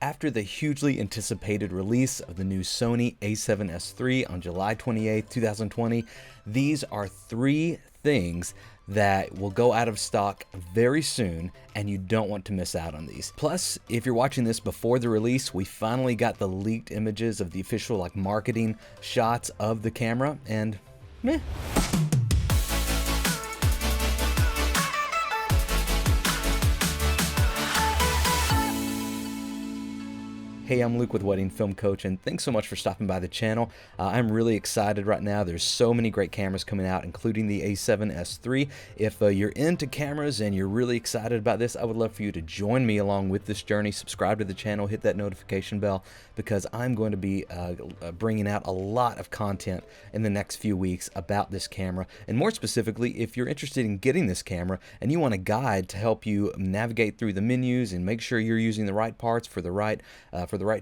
After the hugely anticipated release of the new Sony a7s III on July 28, 2020, these are three things that will go out of stock very soon, and you don't want to miss out on these. Plus, if you're watching this before the release, we finally got the leaked images of the official marketing shots of the camera, and meh. Hey, I'm Luke with Wedding Film Coach, and thanks so much for stopping by the channel. I'm really excited right now. There's so many great cameras coming out, including the a7s III. If you're into cameras and you're really excited about this, I would love for you to join me along with this journey. Subscribe to the channel, hit that notification bell, because I'm going to be bringing out a lot of content in the next few weeks about this camera. And more specifically, if you're interested in getting this camera and you want a guide to help you navigate through the menus and make sure you're using the right parts for the right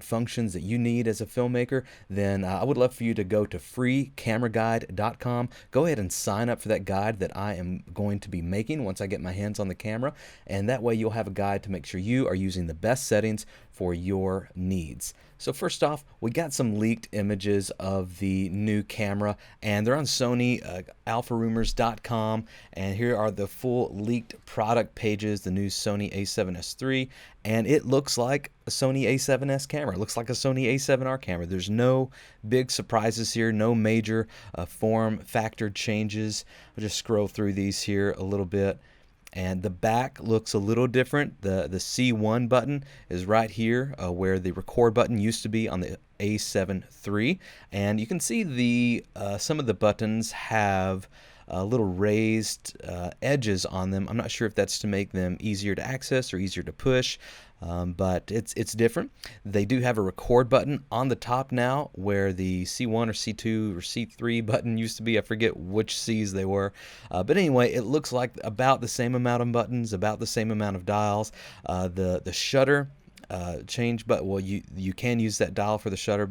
functions that you need as a filmmaker, then I would love for you to go to freecameraguide.com. Go ahead and sign up for that guide that I am going to be making once I get my hands on the camera, and that way you'll have a guide to make sure you are using the best settings for your needs. So first off, we got some leaked images of the new camera, and they're on Sony alpharumors.com, and here are the full leaked product pages, the new Sony a7s III, and it looks like a Sony a7s camera. It looks like a Sony a7R camera. There's no big surprises here, no major form factor changes. I'll just scroll through these here a little bit. And the back looks a little different. The C1 button is right here where the record button used to be on the a7 III. And you can see the some of the buttons have little raised edges on them. I'm not sure if that's to make them easier to access or easier to push, but it's different. They do have a record button on the top now, where the C1 or C2 or C3 button used to be. I forget which C's they were, but anyway, it looks like about the same amount of buttons, about the same amount of dials. The shutter change, but well, you can use that dial for the shutter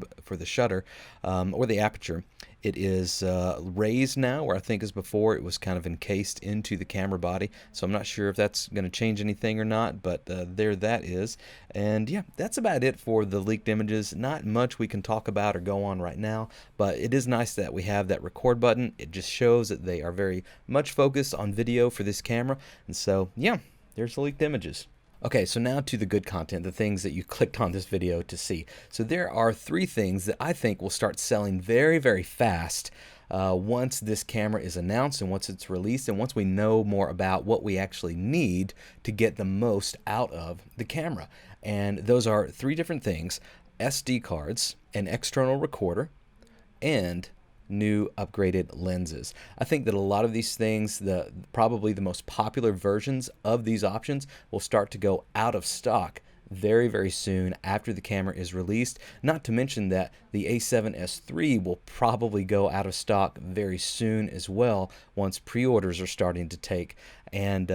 or the aperture. It is raised now, where I think as before it was kind of encased into the camera body. So I'm not sure if that's going to change anything or not, but there that is. And yeah, that's about it for the leaked images. Not much we can talk about or go on right now, but it is nice that we have that record button. It just shows that they are very much focused on video for this camera. And so yeah, there's the leaked images. Okay, so now to the good content, the things that you clicked on this video to see. So there are three things that I think will start selling very, very fast once this camera is announced and once it's released and once we know more about what we actually need to get the most out of the camera. And those are three different things: SD cards, an external recorder, and new upgraded lenses. I think that a lot of these things, probably the most popular versions of these options, will start to go out of stock very, very soon after the camera is released. Not to mention that the a7s III will probably go out of stock very soon as well once pre-orders are starting to take. And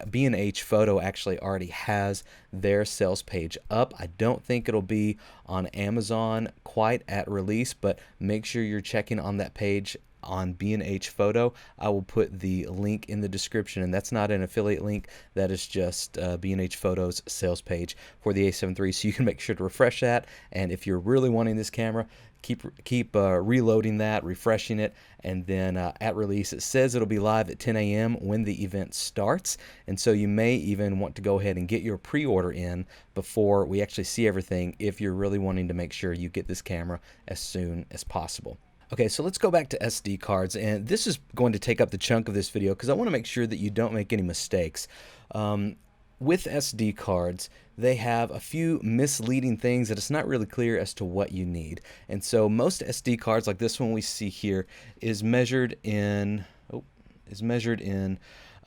B&H Photo actually already has their sales page up. I don't think it'll be on Amazon quite at release, but make sure you're checking on that page on B&H Photo. I will put the link in the description, and that's not an affiliate link. That is just B&H Photo's sales page for the a7 III, so you can make sure to refresh that. And if you're really wanting this camera, keep reloading that, refreshing it, and then at release it says it'll be live at 10 a.m. when the event starts. And so you may even want to go ahead and get your pre-order in before we actually see everything, if you're really wanting to make sure you get this camera as soon as possible. Okay, so let's go back to SD cards, and this is going to take up the chunk of this video because I want to make sure that you don't make any mistakes. With SD cards, they have a few misleading things that it's not really clear as to what you need. And so most SD cards, like this one we see here, is measured in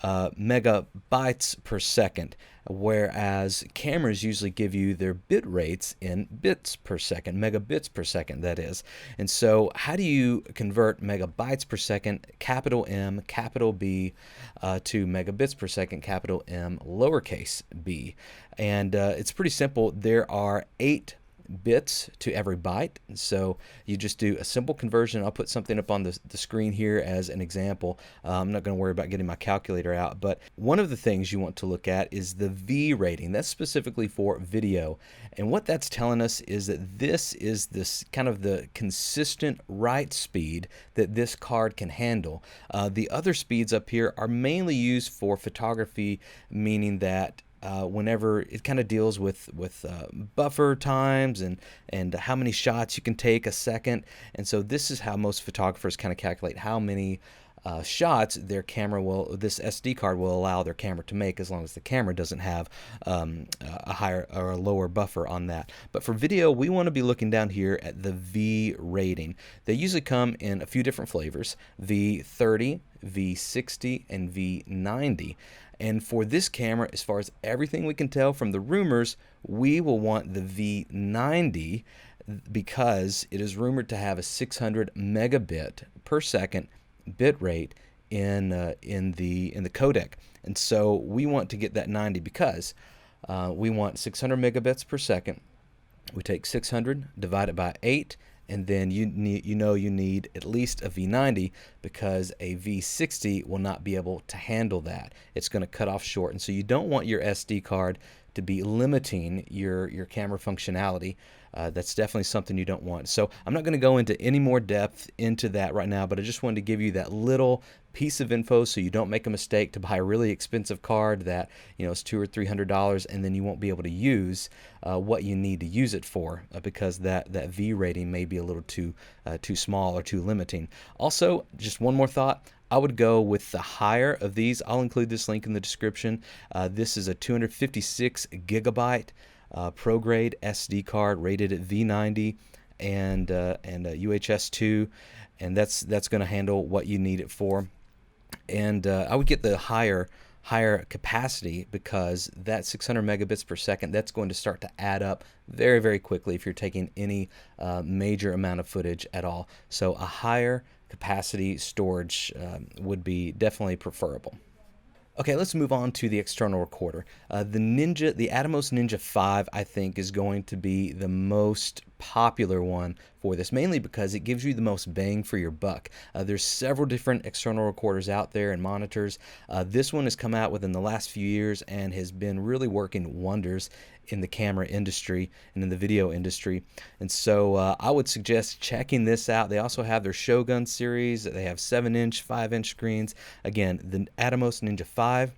megabytes per second, whereas cameras usually give you their bit rates in bits per second, megabits per second, that is. And so how do you convert megabytes per second, capital M, capital B, to megabits per second, capital M, lowercase b? And it's pretty simple. There are 8 bits to every byte. So you just do a simple conversion. I'll put something up on the screen here as an example. I'm not going to worry about getting my calculator out, but one of the things you want to look at is the V rating. That's specifically for video. And what that's telling us is that this is this kind of the consistent write speed that this card can handle. The other speeds up here are mainly used for photography, meaning that whenever it kind of deals with buffer times and how many shots you can take a second. And so this is how most photographers kind of calculate how many shots their camera will, this SD card will allow their camera to make, as long as the camera doesn't have a higher or a lower buffer on that. But for video, we want to be looking down here at the V rating. They usually come in a few different flavors: V30, V60, and V90. And for this camera, as far as everything we can tell from the rumors, we will want the V90 because it is rumored to have a 600 megabit per second bit rate in the codec. And so we want to get that 90 because we want 600 megabits per second. We take 600, divide it by 8, and then you need at least a V90 because a V60 will not be able to handle that. It's going to cut off short, and so you don't want your SD card to be limiting your camera functionality. That's definitely something you don't want. So I'm not going to go into any more depth into that right now, but I just wanted to give you that little piece of info so you don't make a mistake to buy a really expensive card that is $200 or $300 and then you won't be able to use what you need to use it for because that V rating may be a little too small or too limiting. Also, just one more thought. I would go with the higher of these. I'll include this link in the description. This is a 256 gigabyte pro grade SD card rated at V90 and UHS-2, and that's going to handle what you need it for. And I would get the higher capacity because that 600 megabits per second, that's going to start to add up very, very quickly if you're taking any major amount of footage at all. So a higher capacity storage would be definitely preferable. Okay, let's move on to the external recorder. The Atomos Ninja 5, I think, is going to be the most popular one for this, mainly because it gives you the most bang for your buck. There's several different external recorders out there and monitors. This one has come out within the last few years and has been really working wonders in the camera industry and in the video industry. And so I would suggest checking this out. They also have their Shogun series. They have 7-inch, 5-inch screens. Again, the Atomos Ninja 5,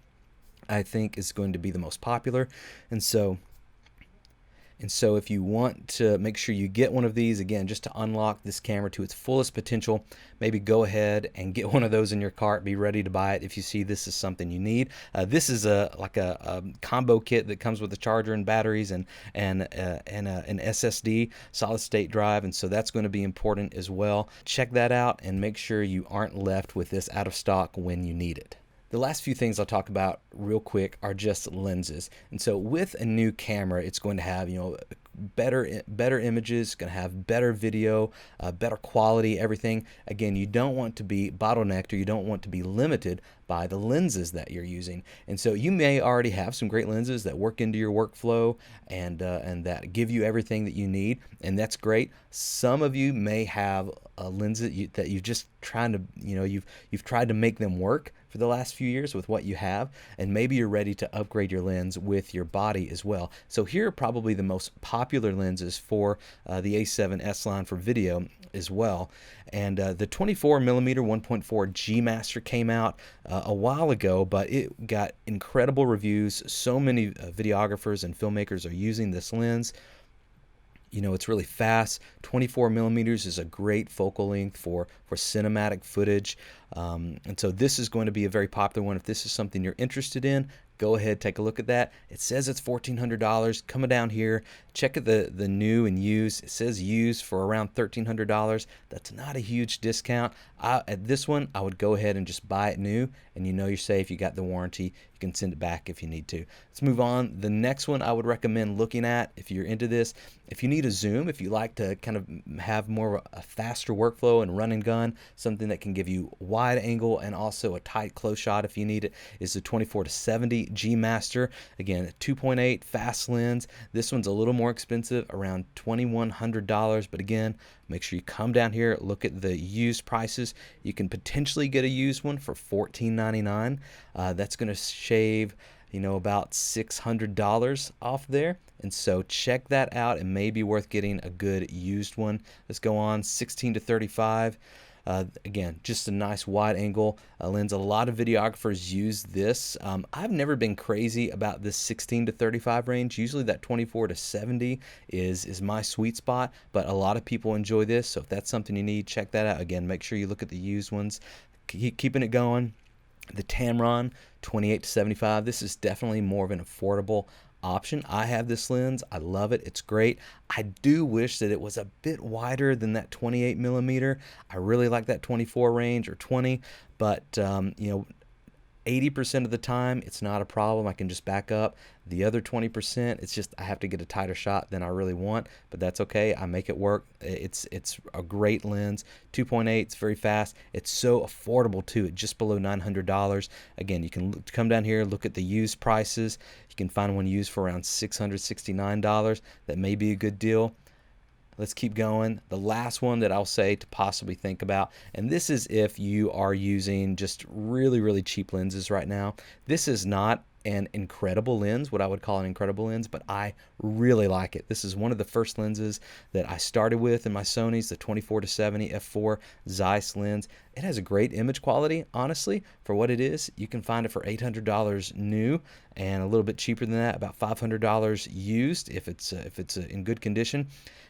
I think, is going to be the most popular. And so if you want to make sure you get one of these, again, just to unlock this camera to its fullest potential, maybe go ahead and get one of those in your cart. Be ready to buy it if you see this is something you need. This is like a combo kit that comes with a charger and batteries and an SSD, solid state drive, and so that's going to be important as well. Check that out and make sure you aren't left with this out of stock when you need it. The last few things I'll talk about real quick are just lenses. And so with a new camera, it's going to have, better images, going to have better video, better quality, everything. Again, you don't want to be bottlenecked or you don't want to be limited by the lenses that you're using. And so you may already have some great lenses that work into your workflow and that give you everything that you need, and that's great. Some of you may have a lens that you've just trying to, you've tried to make them work for the last few years with what you have, and maybe you're ready to upgrade your lens with your body as well. So here are probably the most popular lenses for the A7S line for video as well. And the 24mm 1.4 G Master came out a while ago, but it got incredible reviews. So many videographers and filmmakers are using this lens. It's really fast. 24mm is a great focal length for cinematic footage. And so this is going to be a very popular one. If this is something you're interested in, go ahead, take a look at that. It says it's $1,400. Come down here, check at the new and used. It says used for around $1,300. That's not a huge discount. At this one, I would go ahead and just buy it new, and you're safe. You got the warranty. You can send it back if you need to. Let's move on. The next one I would recommend looking at if you're into this, if you need a zoom, if you like to kind of have more of a faster workflow and run and gun, something that can give you wide angle and also a tight close shot if you need it, is the 24-70 G Master. Again, 2.8 fast lens. This one's a little more expensive, around $2,100, but again, make sure you come down here, look at the used prices. You can potentially get a used one for $14.99. That's going to shave, you know, about $600 off there, and so check that out. It may be worth getting a good used one. Let's go on. 16-35. Again, just a nice wide angle lens. A lot of videographers use this. I've never been crazy about this 16-35 range. Usually that 24-70 is my sweet spot, but a lot of people enjoy this. So if that's something you need, check that out. Again, make sure you look at the used ones. Keeping it going. The Tamron 28-75. This is definitely more of an affordable option. I have this lens. I love it. It's great. I do wish that it was a bit wider than that 28mm. I really like that 24 range or 20, but you know, 80% of the time it's not a problem. I can just back up. The other 20%, it's just I have to get a tighter shot than I really want, but that's okay. I make it work. It's a great lens. 2.8, it's very fast. It's so affordable too, at just below $900. Again, you can come down here, look at the used prices. You can find one used for around $669. That may be a good deal. Let's keep going. The last one that I'll say to possibly think about, and this is if you are using just really, really cheap lenses right now. This is not an incredible lens, what I would call an incredible lens, but I really like it. This is one of the first lenses that I started with in my Sonys, the 24-70 f4 Zeiss lens. It has a great image quality, honestly, for what it is. You can find it for $800 new, and a little bit cheaper than that, about $500 used if it's in good condition.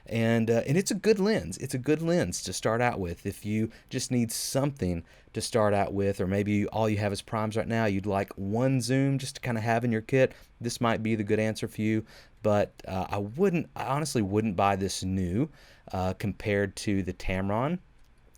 And it's a good lens. It's a good lens to start out with if you just need something to start out with, or maybe all you have is primes right now. You'd like one zoom just to kind of have in your kit. This might be the good answer for you, but I honestly wouldn't buy this new compared to the Tamron,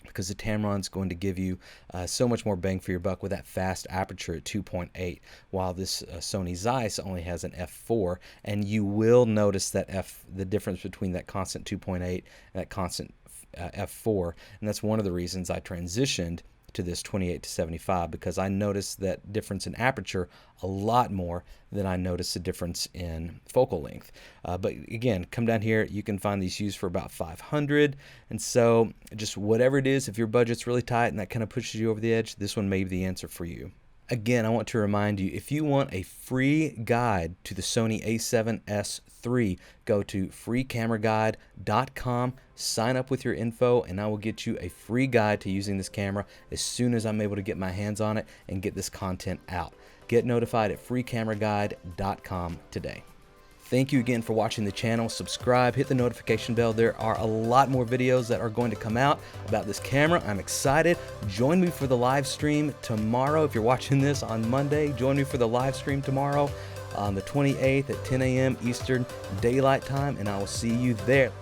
because the Tamron's going to give you so much more bang for your buck with that fast aperture at 2.8, while this Sony Zeiss only has an f4, and you will notice that the difference between that constant 2.8 and that constant f4, and that's one of the reasons I transitioned to this 28-75, because I noticed that difference in aperture a lot more than I noticed the difference in focal length. But again, come down here, you can find these used for about $500, and so just whatever it is, if your budget's really tight and that kind of pushes you over the edge, this one may be the answer for you. Again, I want to remind you, if you want a free guide to the Sony a7s III, go to freecameraguide.com, sign up with your info, and I will get you a free guide to using this camera as soon as I'm able to get my hands on it and get this content out. Get notified at freecameraguide.com today. Thank you again for watching the channel. Subscribe, hit the notification bell. There are a lot more videos that are going to come out about this camera. I'm excited. Join me for the live stream tomorrow. If you're watching this on Monday, join me for the live stream tomorrow on the 28th at 10 a.m. Eastern Daylight Time, and I will see you there.